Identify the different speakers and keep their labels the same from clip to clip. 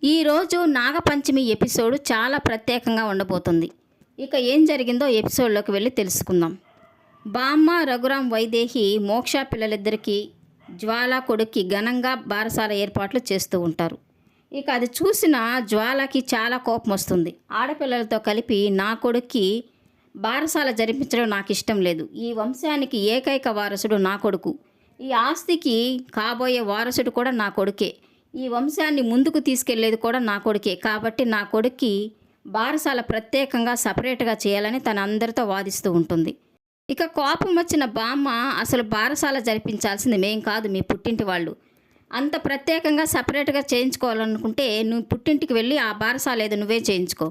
Speaker 1: ఈరోజు నాగపంచమి ఎపిసోడ్ చాలా ప్రత్యేకంగా ఉండబోతుంది. ఇక ఏం జరిగిందో ఎపిసోడ్లోకి వెళ్ళి తెలుసుకుందాం. బామ్మ, రఘురాం, వైదేహి, మోక్ష పిల్లలిద్దరికీ జ్వాల కొడుక్కి ఘనంగా బారసాల ఏర్పాట్లు చేస్తూ ఉంటారు. ఇక అది చూసిన జ్వాలకి చాలా కోపం వస్తుంది. ఆడపిల్లలతో కలిపి నా కొడుక్కి బారసాల జరిపించడం నాకు ఇష్టం లేదు. ఈ వంశానికి ఏకైక వారసుడు నా కొడుకు. ఈ ఆస్తికి కాబోయే వారసుడు కూడా నా కొడుకే. ఈ వంశాన్ని ముందుకు తీసుకెళ్లేది కూడా నా కొడుకే. కాబట్టి నా కొడుక్కి బారసాల ప్రత్యేకంగా సపరేట్గా చేయాలని తన అందరితో వాదిస్తూ ఉంటుంది. ఇక కోపం వచ్చిన బామ్మ, అసలు బారసాల జరిపించాల్సింది మేం కాదు, మీ పుట్టింటి వాళ్ళు. అంత ప్రత్యేకంగా సపరేట్గా చేయించుకోవాలనుకుంటే నువ్వు పుట్టింటికి వెళ్ళి ఆ బారసాల ఏదో నువ్వే చేయించుకో.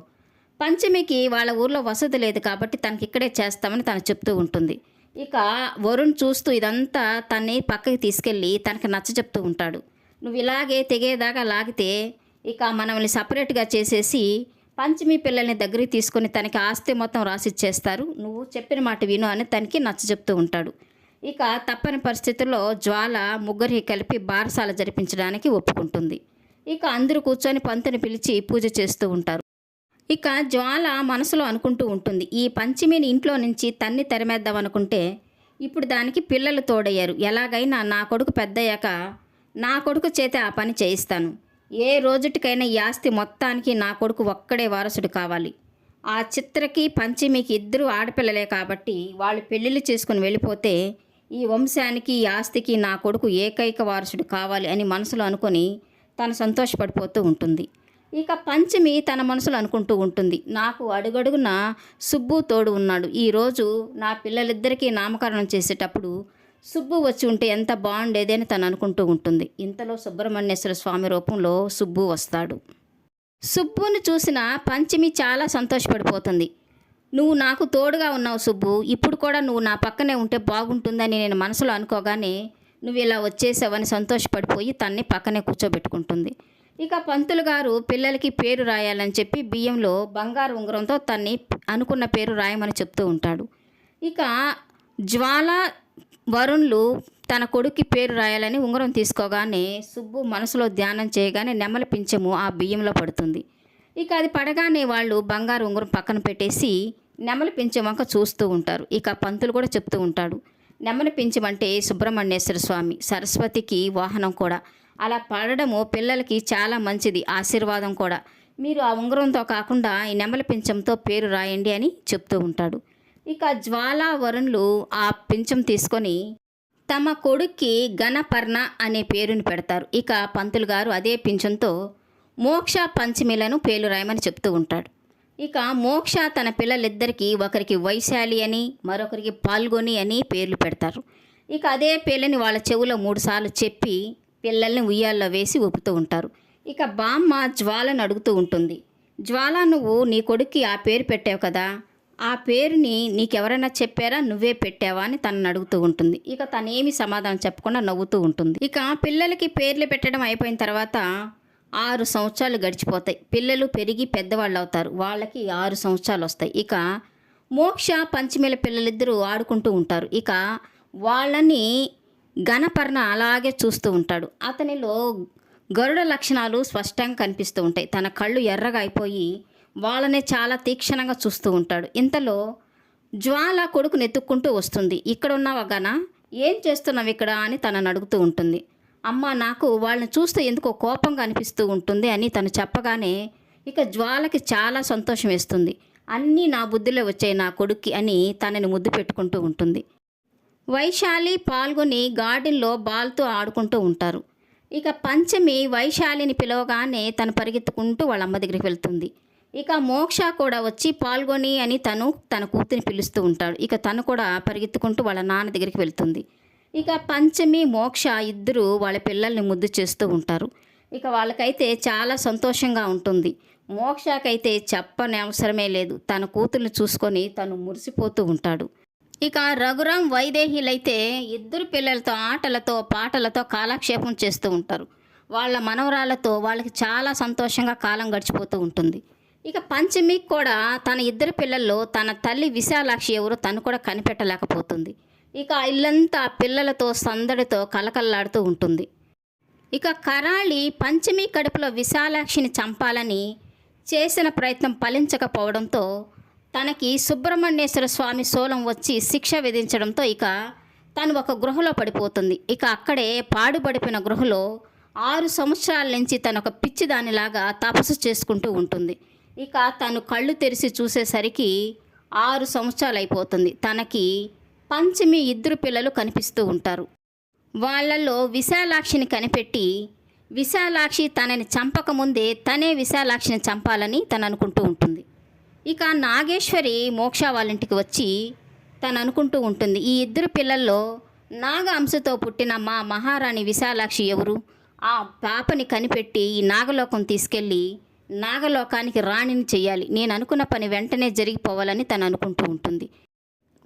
Speaker 1: పంచమికి వాళ్ళ ఊర్లో వసతి లేదు కాబట్టి తనకి ఇక్కడే చేస్తామని తను చెప్తూ ఉంటుంది. ఇక వరుణ్ చూస్తూ ఇదంతా తన్ని పక్కకి తీసుకెళ్ళి తనకి నచ్చచెప్తూ ఉంటాడు. నువ్వు ఇలాగే తెగేదాకా లాగితే ఇక మనల్ని సపరేట్గా చేసేసి పంచమి పిల్లల్ని దగ్గరికి తీసుకొని తనకి ఆస్తి మొత్తం రాసిచ్చేస్తారు, నువ్వు చెప్పిన మాట విను అని తనకి నచ్చచెప్తూ ఉంటాడు. ఇక తప్పని పరిస్థితుల్లో జ్వాల ముగ్గురికి కలిపి బారసాల జరిపించడానికి ఒప్పుకుంటుంది. ఇక అందరూ కూర్చొని పంతుని పిలిచి పూజ చేస్తూ ఉంటారు. ఇక జ్వాల మనసులో అనుకుంటూ ఉంటుంది, ఈ పంచమిని ఇంట్లో నుంచి తన్ని తరిమేద్దాం అనుకుంటే ఇప్పుడు దానికి పిల్లలు తోడయ్యారు. ఎలాగైనా నా కొడుకు పెద్దయ్యాక నా కొడుకు చేతే ఆ పని చేయిస్తాను. ఏ రోజుటికైనా ఈ ఆస్తి మొత్తానికి నా కొడుకు ఒక్కడే వారసుడు కావాలి. ఆ చిత్రకి పంచమికి ఇద్దరు ఆడపిల్లలే కాబట్టి వాళ్ళు పెళ్ళిళ్ళు చేసుకుని వెళ్ళిపోతే ఈ వంశానికి ఈ ఆస్తికి నా కొడుకు ఏకైక వారసుడు కావాలి అని మనసులో అనుకొని తను సంతోషపడిపోతూ ఉంటుంది. ఇక పంచమి తన మనసులో అనుకుంటూ ఉంటుంది, నాకు అడుగడుగున సుబ్బు తోడు ఉన్నాడు. ఈరోజు నా పిల్లలిద్దరికీ నామకరణం చేసేటప్పుడు సుబ్బు వచ్చి ఉంటే ఎంత బాగుండేది అని తను అనుకుంటూ ఉంటుంది. ఇంతలో సుబ్రహ్మణ్యేశ్వర స్వామి రూపంలో సుబ్బు వస్తాడు. సుబ్బుని చూసిన పంచమి చాలా సంతోషపడిపోతుంది. నువ్వు నాకు తోడుగా ఉన్నావు సుబ్బు, ఇప్పుడు కూడా నువ్వు నా పక్కనే ఉంటే బాగుంటుందని నేను మనసులో అనుకోగానే నువ్వు ఇలా వచ్చేసావని సంతోషపడిపోయి తన్ని పక్కనే కూర్చోబెట్టుకుంటుంది. ఇక పంతులు గారు పిల్లలకి పేరు రాయాలని చెప్పి బియ్యంలో బంగారు ఉంగరంతో తన్ని అనుకున్న పేరు రాయమని చెప్తూ ఉంటాడు. ఇక జ్వాల, వరుణ్లు తన కొడుక్కి పేరు రాయాలని ఉంగరం తీసుకోగానే సుబ్బు మనసులో ధ్యానం చేయగానే నెమలి పింఛము ఆ బియ్యంలో పడుతుంది. ఇక అది పడగానే వాళ్ళు బంగారు ఉంగరం పక్కన పెట్టేసి నెమలి పింఛం వంక చూస్తూ ఉంటారు. ఇక పంతులు కూడా చెప్తూ ఉంటాడు, నెమలి పింఛం అంటే సుబ్రహ్మణ్యేశ్వర స్వామి, సరస్వతికి వాహనం కూడా. అలా పడడము పిల్లలకి చాలా మంచిది, ఆశీర్వాదం కూడా. మీరు ఆ ఉంగరంతో కాకుండా ఈ నెమలి పింఛంతో పేరు రాయండి అని చెప్తూ ఉంటాడు. ఇక జ్వాల, వరుణ్లు ఆ పింఛం తీసుకొని తమ కొడుక్కి గణపర్ణ అనే పేరుని పెడతారు. ఇక పంతులు గారు అదే పింఛంతో మోక్ష, పంచమిలను పేర్లు రాయమని చెప్తూ ఉంటాడు. ఇక మోక్ష తన పిల్లలిద్దరికీ ఒకరికి వైశాలి అని మరొకరికి పాల్గొని అని పేర్లు పెడతారు. ఇక అదే పేర్లని వాళ్ళ చెవులో 3 సార్లు చెప్పి పిల్లల్ని ఉయ్యాల్లో వేసి ఊపుతూ ఉంటారు. ఇక బామ్మ జ్వాలను అడుగుతూ ఉంటుంది, జ్వాల నువ్వు నీ కొడుక్కి ఆ పేరు పెట్టావు కదా, ఆ పేరుని నీకెవరైనా చెప్పారా, నువ్వే పెట్టావా అని తనని అడుగుతూ ఉంటుంది. ఇక తనేమి సమాధానం చెప్పకుండా నవ్వుతూ ఉంటుంది. ఇక పిల్లలకి పేర్లు పెట్టడం అయిపోయిన తర్వాత 6 సంవత్సరాలు గడిచిపోతాయి. పిల్లలు పెరిగి పెద్దవాళ్ళు అవుతారు. వాళ్ళకి 6 సంవత్సరాలు వస్తాయి. ఇక మోక్ష, పంచమిల పిల్లలిద్దరూ ఆడుకుంటూ ఉంటారు. ఇక వాళ్ళని గణపర్ణ అలాగే చూస్తూ ఉంటాడు. అతనిలో గరుడ లక్షణాలు స్పష్టంగా కనిపిస్తూ ఉంటాయి. తన కళ్ళు ఎర్రగా అయిపోయి వాళ్ళనే చాలా తీక్షణంగా చూస్తూ ఉంటాడు. ఇంతలో జ్వాల కొడుకుని ఎత్తుక్కుంటూ వస్తుంది. ఇక్కడ ఉన్నావా గణ, ఏం చేస్తున్నావు ఇక్కడ అని తనని అడుగుతూ ఉంటుంది. అమ్మ, నాకు వాళ్ళని చూస్తే ఎందుకో కోపంగా అనిపిస్తూ ఉంటుంది అని తను చెప్పగానే ఇక జ్వాలకి చాలా సంతోషం వేస్తుంది. అన్నీ నా బుద్ధిలో వచ్చాయి నా కొడుక్కి అని తనని ముద్దు పెట్టుకుంటూ ఉంటుంది. వైశాలి, పాల్గొని గార్డెన్లో బాల్తో ఆడుకుంటూ ఉంటారు. ఇక పంచమి వైశాలిని పిలవగానే తను పరిగెత్తుకుంటూ వాళ్ళ అమ్మ దగ్గరికి వెళ్తుంది. ఇక మోక్ష కూడా వచ్చి పాల్గొని అని తన కూతురిని పిలుస్తూ ఉంటాడు. ఇక తను కూడా పరిగెత్తుకుంటూ వాళ్ళ నాన్న దగ్గరికి వెళ్తుంది. ఇక పంచమి, మోక్ష ఇద్దరు వాళ్ళ పిల్లల్ని ముద్దు చేస్తూ ఉంటారు. ఇక వాళ్ళకైతే చాలా సంతోషంగా ఉంటుంది. మోక్షకైతే చెప్పని అవసరమే లేదు, తన కూతుర్ని చూసుకొని తను మురిసిపోతూ ఉంటాడు. ఇక రఘురాం, వైదేహిలైతే ఇద్దరు పిల్లలతో ఆటలతో పాటలతో కాలక్షేపం చేస్తూ ఉంటారు. వాళ్ళ మనవరాలతో వాళ్ళకి చాలా సంతోషంగా కాలం గడిచిపోతూ ఉంటుంది. ఇక పంచమికి కూడా తన ఇద్దరు పిల్లల్లో తన తల్లి విశాలాక్షి ఎవరో తను కూడా కనిపెట్టలేకపోతుంది. ఇక ఇల్లంతా పిల్లలతో సందడితో కలకల్లాడుతూ ఉంటుంది. ఇక కరాళి పంచమి కడుపులో విశాలాక్షిని చంపాలని చేసిన ప్రయత్నం ఫలించకపోవడంతో తనకి సుబ్రహ్మణ్యేశ్వర స్వామి శూలం వచ్చి శిక్ష విధించడంతో ఇక తను ఒక గృహలో పడిపోతుంది. ఇక అక్కడే పాడుపడిపోయిన గృహలో 6 సంవత్సరాల నుంచి తను ఒక పిచ్చిదానిలాగా తపస్సు చేసుకుంటూ ఉంటుంది. ఇక తను కళ్ళు తెరిచి చూసేసరికి 6 సంవత్సరాలు అయిపోతుంది. తనకి పంచమి 2 పిల్లలు కనిపిస్తూ ఉంటారు. వాళ్ళల్లో విశాలాక్షిని కనిపెట్టి విశాలాక్షి తనని చంపకముందే తనే విశాలాక్షిని చంపాలని తను అనుకుంటూ ఉంటుంది. ఇక నాగేశ్వరి మోక్ష వాళ్ళ ఇంటికి వచ్చి తను అనుకుంటూ ఉంటుంది, ఈ 2 పిల్లల్లో నాగ అంశతో పుట్టిన మా మహారాణి విశాలాక్షి ఎవరు? ఆ పాపని కనిపెట్టి ఈ నాగలోకం తీసుకెళ్ళి నాగలోకానికి రాణిని చెయ్యాలి. నేను అనుకున్న పని వెంటనే జరిగిపోవాలని తను అనుకుంటూ ఉంటుంది.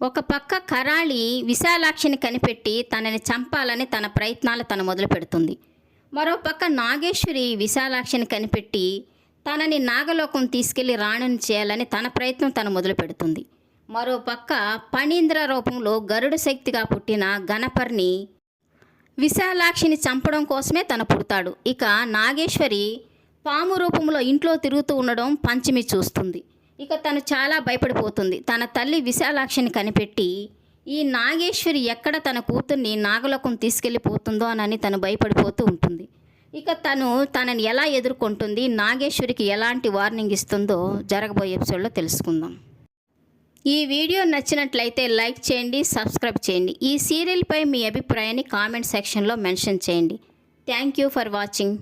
Speaker 1: ఒక పక్క కరాళి విశాలాక్షిని కనిపెట్టి తనని చంపాలని తన ప్రయత్నాలు తను మొదలు పెడుతుంది. మరోపక్క నాగేశ్వరి విశాలాక్షిని కనిపెట్టి తనని నాగలోకం తీసుకెళ్లి రాణిని చేయాలని తన ప్రయత్నం తను మొదలు పెడుతుంది. మరోపక్క పణీంద్ర రూపంలో గరుడ శక్తిగా పుట్టిన గణపర్ని విశాలాక్షిని చంపడం కోసమే తను పుడతాడు. ఇక నాగేశ్వరి పాము రూపంలో ఇంట్లో తిరుగుతూ ఉండడం పంచమి చూస్తుంది. ఇక తను చాలా భయపడిపోతుంది. తన తల్లి విశాలాక్షిని కనిపెట్టి ఈ నాగేశ్వరి ఎక్కడ తన కూతుర్ని నాగలోకం తీసుకెళ్ళిపోతుందో అని తను భయపడిపోతూ ఉంటుంది. ఇక తనని ఎలా ఎదుర్కొంటుంది, నాగేశ్వరికి ఎలాంటి వార్నింగ్ ఇస్తుందో జరగబోయే ఎపిసోడ్లో తెలుసుకుందాం. ఈ వీడియో నచ్చినట్లయితే లైక్ చేయండి, సబ్స్క్రైబ్ చేయండి. ఈ సీరియల్పై మీ అభిప్రాయాన్ని కామెంట్ సెక్షన్లో మెన్షన్ చేయండి. Thank you for watching.